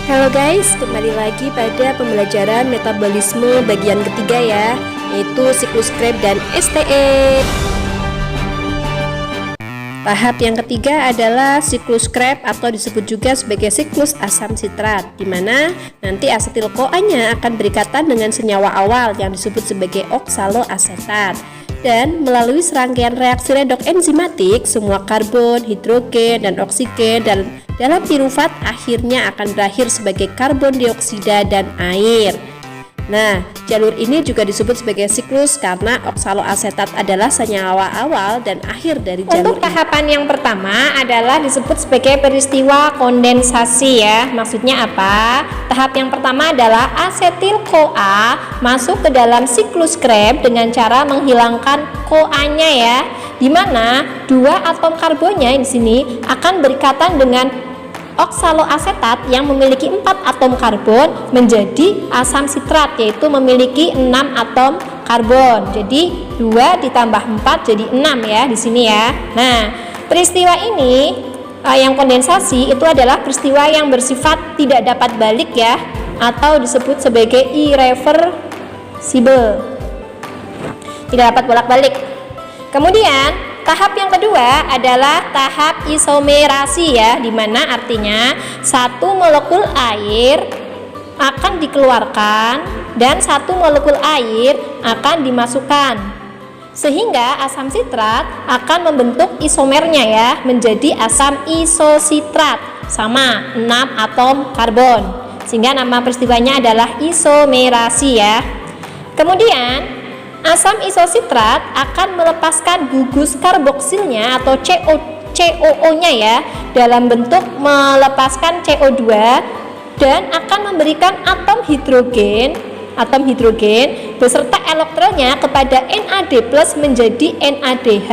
Halo guys, kembali lagi pada pembelajaran metabolisme bagian ketiga ya, yaitu siklus Krebs dan STE. Tahap yang ketiga adalah siklus Krebs atau disebut juga sebagai siklus asam sitrat, di mana nanti asetil-CoA-nya akan berikatan dengan senyawa awal yang disebut sebagai oksaloasetat. Dan melalui serangkaian reaksi redok enzimatik, semua karbon, hidrogen, dan oksigen dan dalam piruvat akhirnya akan berakhir sebagai karbon dioksida dan air. Nah, jalur ini juga disebut sebagai siklus karena oksaloasetat adalah senyawa awal dan akhir dari jalur. Untuk tahapan yang pertama adalah disebut sebagai peristiwa kondensasi ya. Maksudnya apa? Tahap yang pertama adalah asetil-CoA masuk ke dalam siklus Krebs dengan cara menghilangkan CoA-nya ya. Di mana dua atom karbonnya di sini akan berikatan dengan oksaloasetat yang memiliki 4 atom karbon menjadi asam sitrat, yaitu memiliki 6 atom karbon. Jadi 2 ditambah 4 jadi 6 ya di sini ya. Nah, peristiwa ini yang kondensasi itu adalah peristiwa yang bersifat tidak dapat balik ya, atau disebut sebagai irreversible. Tidak dapat bolak-balik. Kemudian tahap yang kedua adalah tahap isomerasi ya, dimana artinya satu molekul air akan dikeluarkan dan satu molekul air akan dimasukkan, sehingga asam sitrat akan membentuk isomernya ya, menjadi asam isositrat sama 6 atom karbon, sehingga nama peristiwanya adalah isomerasi ya. Kemudian asam isositrat akan melepaskan gugus karboksilnya atau COO-nya ya, dalam bentuk melepaskan CO2 dan akan memberikan atom hidrogen beserta elektronnya kepada NAD+ menjadi NADH.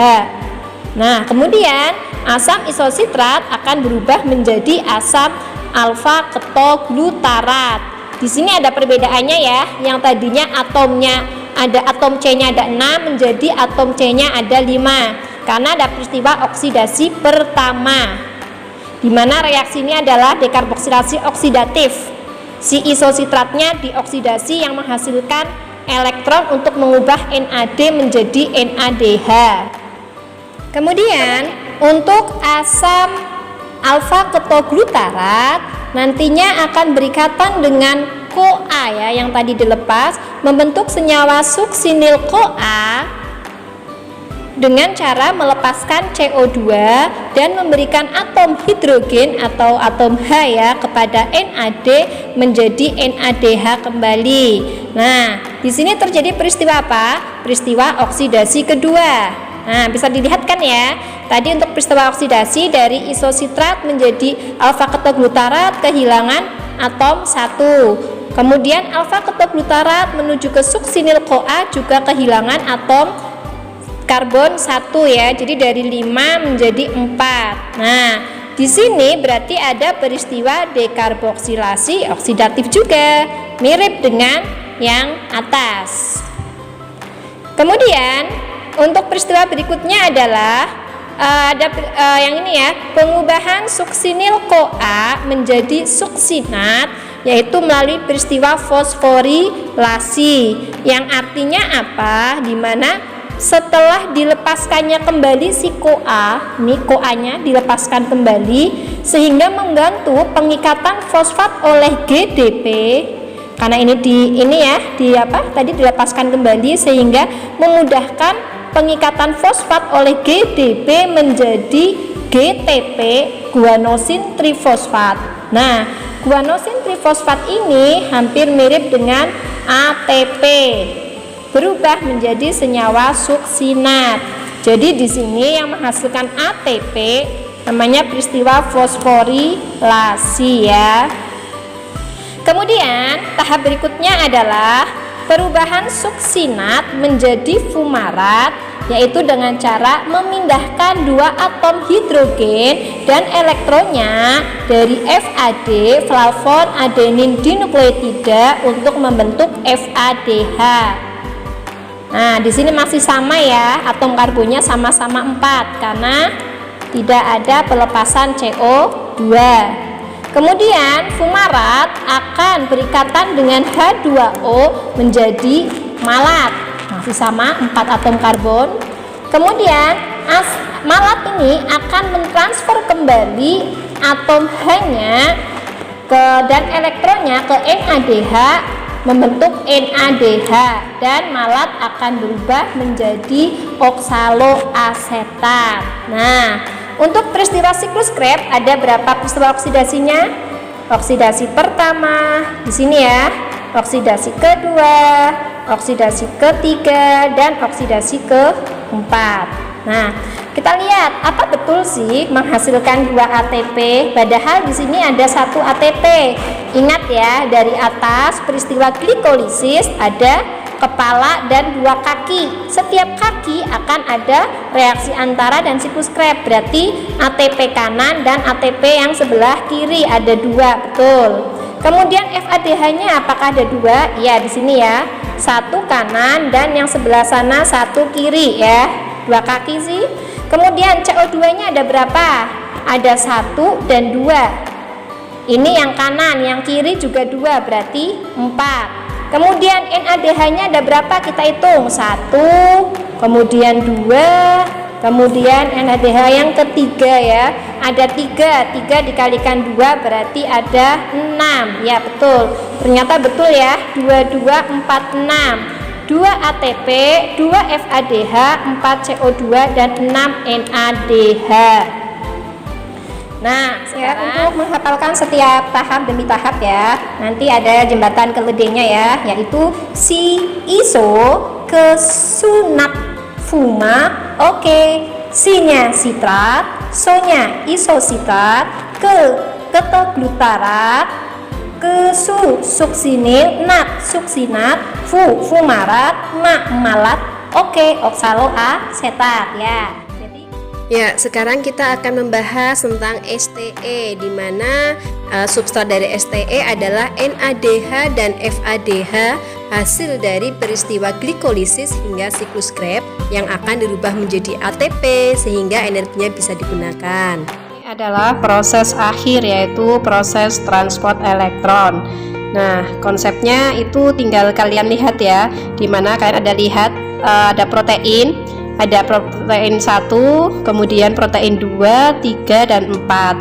Nah, kemudian asam isositrat akan berubah menjadi asam alfa ketoglutarat. Di sini ada perbedaannya ya, yang tadinya atomnya ada atom C-nya ada 6 menjadi atom C-nya ada 5 karena ada peristiwa oksidasi pertama, di mana reaksi ini adalah dekarboksilasi oksidatif. Si isositratnya dioksidasi yang menghasilkan elektron untuk mengubah NAD menjadi NADH. Kemudian untuk asam alfa ketoglutarat nantinya akan berikatan dengan CoA ya, yang tadi dilepas, membentuk senyawa suksinil CoA dengan cara melepaskan CO2 dan memberikan atom hidrogen atau atom H ya kepada NAD menjadi NADH kembali. Nah, di sini terjadi peristiwa apa? Peristiwa oksidasi kedua. Nah, bisa dilihat kan ya, tadi untuk peristiwa oksidasi dari isositrat menjadi alfa ketoglutarat kehilangan atom 1. Kemudian alfa ketoglutarat menuju ke suksinil CoA juga kehilangan atom karbon 1 ya. Jadi dari 5 menjadi 4. Nah, di sini berarti ada peristiwa dekarboksilasi oksidatif juga, mirip dengan yang atas. Kemudian untuk peristiwa berikutnya adalah yang ini ya, pengubahan suksinil CoA menjadi suksinat, yaitu melalui peristiwa fosforilasi, yang artinya apa? Dimana setelah dilepaskannya kembali si CoA, ini CoA-nya dilepaskan kembali sehingga menggantung pengikatan fosfat oleh GDP. Karena ini tadi dilepaskan kembali sehingga memudahkan pengikatan fosfat oleh GDP menjadi GTP, guanosin trifosfat. Nah, guanosin trifosfat ini hampir mirip dengan ATP, berubah menjadi senyawa suksinat. Jadi di sini yang menghasilkan ATP namanya peristiwa fosforilasi ya. Kemudian tahap berikutnya adalah perubahan suksinat menjadi fumarat, yaitu dengan cara memindahkan dua atom hidrogen dan elektronnya dari FAD, flavon adenin dinukleotida, untuk membentuk FADH. Nah, di sini masih sama ya, atom karbonnya sama-sama 4 karena tidak ada pelepasan CO2. Kemudian fumarat akan berikatan dengan H2O menjadi malat, masih sama 4 atom karbon. Kemudian malat ini akan mentransfer kembali atom H-nya dan elektronnya ke NADH membentuk NADH, dan malat akan berubah menjadi oksaloasetat. Nah, untuk peristiwa siklus Krebs ada berapa peristiwa oksidasinya? Oksidasi pertama di sini ya, oksidasi kedua, oksidasi ketiga, dan oksidasi keempat. Nah, kita lihat apa betul sih menghasilkan 2 ATP, padahal di sini ada 1 ATP. Ingat ya, dari atas peristiwa glikolisis ada kepala dan 2 kaki. Setiap kaki akan ada reaksi antara dan siklus Krebs. Berarti ATP kanan dan ATP yang sebelah kiri ada 2, betul. Kemudian FADH-nya apakah ada 2? Ya, di sini ya. 1 kanan dan yang sebelah sana 1 kiri ya. 2 kaki sih. Kemudian CO2-nya ada berapa? Ada 1 dan 2. Ini yang kanan, yang kiri juga 2, berarti 4. Kemudian NADH-nya ada berapa? Kita hitung. 1, kemudian 2, kemudian NADH yang ketiga ya. Ada 3. 3 dikalikan 2 berarti ada 6. Ya, betul. Ternyata betul ya. 2, 2, 4, 6. 2 ATP, 2 FADH, 4 CO2, dan 6 NADH. Nah, sekarang untuk menghafalkan setiap tahap demi tahap ya, nanti ada jembatan keledainya ya, yaitu si iso ke sunat fuma, oke, si-nya sitrat, so-nya isositrat, ke ketoglutarat, ke suksinil, nat suksinat, fumarat, malat, oke, oksaloasetat ya. Ya, sekarang kita akan membahas tentang STE, di mana substrat dari STE adalah NADH dan FADH, hasil dari peristiwa glikolisis hingga siklus Krebs yang akan dirubah menjadi ATP sehingga energinya bisa digunakan. Adalah proses akhir, yaitu proses transport elektron. Nah, konsepnya itu tinggal kalian lihat ya, dimana kalian ada lihat ada protein 1, kemudian protein 2, 3, dan 4.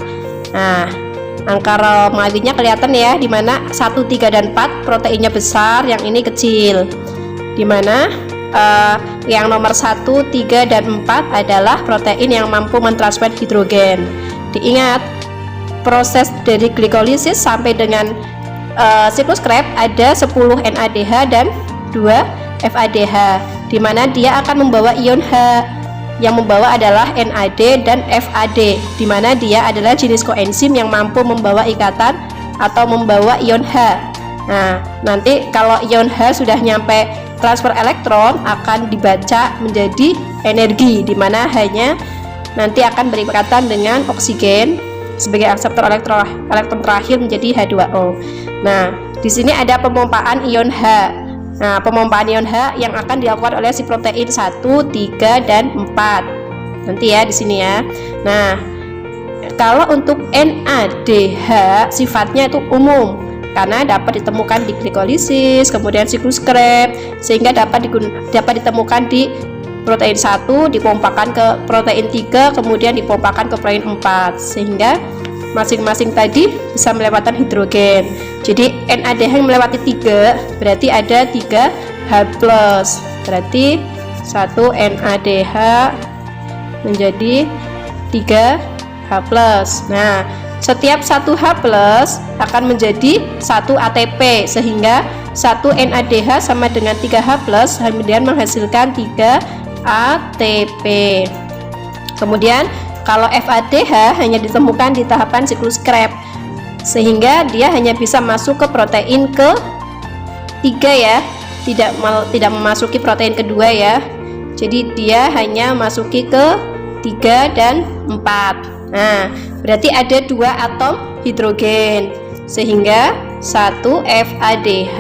Nah, angka Romawinya kelihatan ya, dimana 1, 3, dan 4 proteinnya besar, yang ini kecil, dimana yang nomor 1, 3, dan 4 adalah protein yang mampu mentransfer hidrogen. Diingat, proses dari glikolisis sampai dengan siklus Krebs ada 10 NADH dan 2 FADH, di mana dia akan membawa ion H. Yang membawa adalah NAD dan FAD, di mana dia adalah jenis koenzim yang mampu membawa ikatan atau membawa ion H. Nah, nanti kalau ion H sudah nyampe transfer elektron akan dibaca menjadi energi, di mana H-nya nanti akan berikatan dengan oksigen sebagai akseptor elektron terakhir menjadi H2O. Nah, di sini ada pemompaan ion H. Nah, pemompaan ion H yang akan dilakukan oleh si protein 1, 3, dan 4. Nanti ya di sini ya. Nah, kalau untuk NADH sifatnya itu umum karena dapat ditemukan di glikolisis, kemudian siklus Krebs, sehingga dapat ditemukan di protein 1 dipompakan ke protein 3, kemudian dipompakan ke protein 4, sehingga masing-masing tadi bisa melewatkan hidrogen. Jadi NADH yang melewati 3 berarti ada 3H+, berarti 1 NADH menjadi 3H+. Nah, setiap 1H+ akan menjadi 1 ATP, sehingga 1 NADH sama dengan 3H+, kemudian menghasilkan 3 ATP. Kemudian kalau FADH hanya ditemukan di tahapan siklus Krebs, sehingga dia hanya bisa masuk ke protein ke-3 ya, tidak memasuki protein kedua ya. Jadi dia hanya masuki ke 3 dan 4. Nah, berarti ada 2 atom hidrogen, sehingga 1 FADH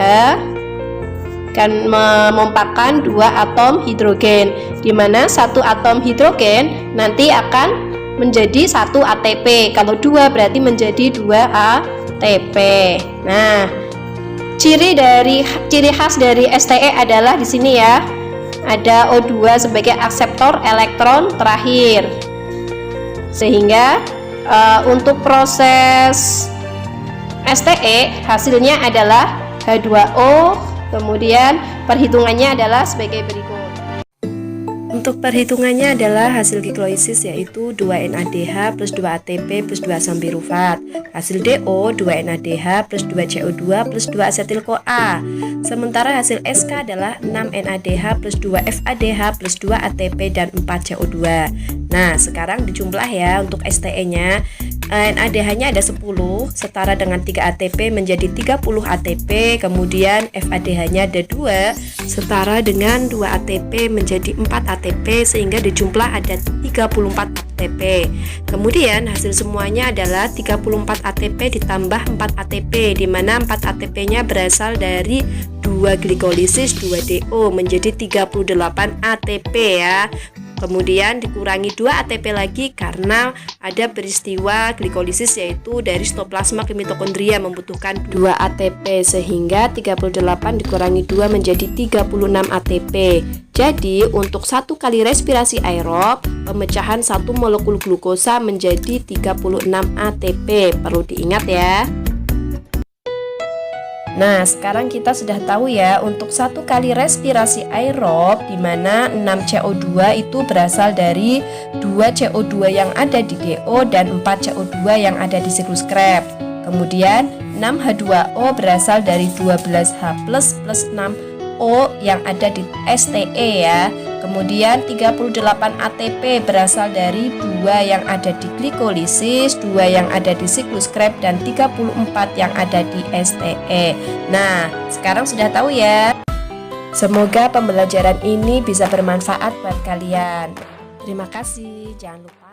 akan memompakkan 2 atom hidrogen, di mana 1 atom hidrogen nanti akan menjadi 1 ATP. Kalau 2 berarti menjadi 2 ATP. Nah, ciri khas dari STE adalah di sini ya. Ada O2 sebagai akseptor elektron terakhir. Sehingga untuk proses STE hasilnya adalah H2O, kemudian perhitungannya adalah sebagai berikut. Untuk perhitungannya adalah hasil glikolisis yaitu 2 NADH plus 2 ATP plus 2 asam pirufat. Hasil DO 2 NADH plus 2 CO2 plus 2 asetil-CoA. Sementara hasil SK adalah 6 NADH plus 2 FADH plus 2 ATP dan 4 CO2. Nah, sekarang dijumlah ya untuk STE-nya. NADH-nya ada 10 setara dengan 3 ATP menjadi 30 ATP. Kemudian FADH-nya ada 2 setara dengan 2 ATP menjadi 4 ATP sehingga dijumlah ada 34 ATP. Kemudian hasil semuanya adalah 34 ATP ditambah 4 ATP, di mana 4 ATP-nya berasal dari 2 glikolisis 2 DO menjadi 38 ATP ya. Kemudian dikurangi 2 ATP lagi karena ada peristiwa glikolisis yaitu dari sitoplasma ke mitokondria membutuhkan 2 ATP sehingga 38 dikurangi 2 menjadi 36 ATP. Jadi untuk 1 kali respirasi aerob pemecahan 1 molekul glukosa menjadi 36 ATP. Perlu diingat ya. Nah, sekarang kita sudah tahu ya untuk 1 kali respirasi aerob di mana 6 CO2 itu berasal dari 2 CO2 yang ada di DO dan 4 CO2 yang ada di siklus Krebs. Kemudian 6 H2O berasal dari 12H+ plus 6O yang ada di STE ya. Kemudian 38 ATP berasal dari 2 yang ada di glikolisis, 2 yang ada di siklus Krebs dan 34 yang ada di STE. Nah, sekarang sudah tahu ya. Semoga pembelajaran ini bisa bermanfaat buat kalian. Terima kasih. Jangan lupa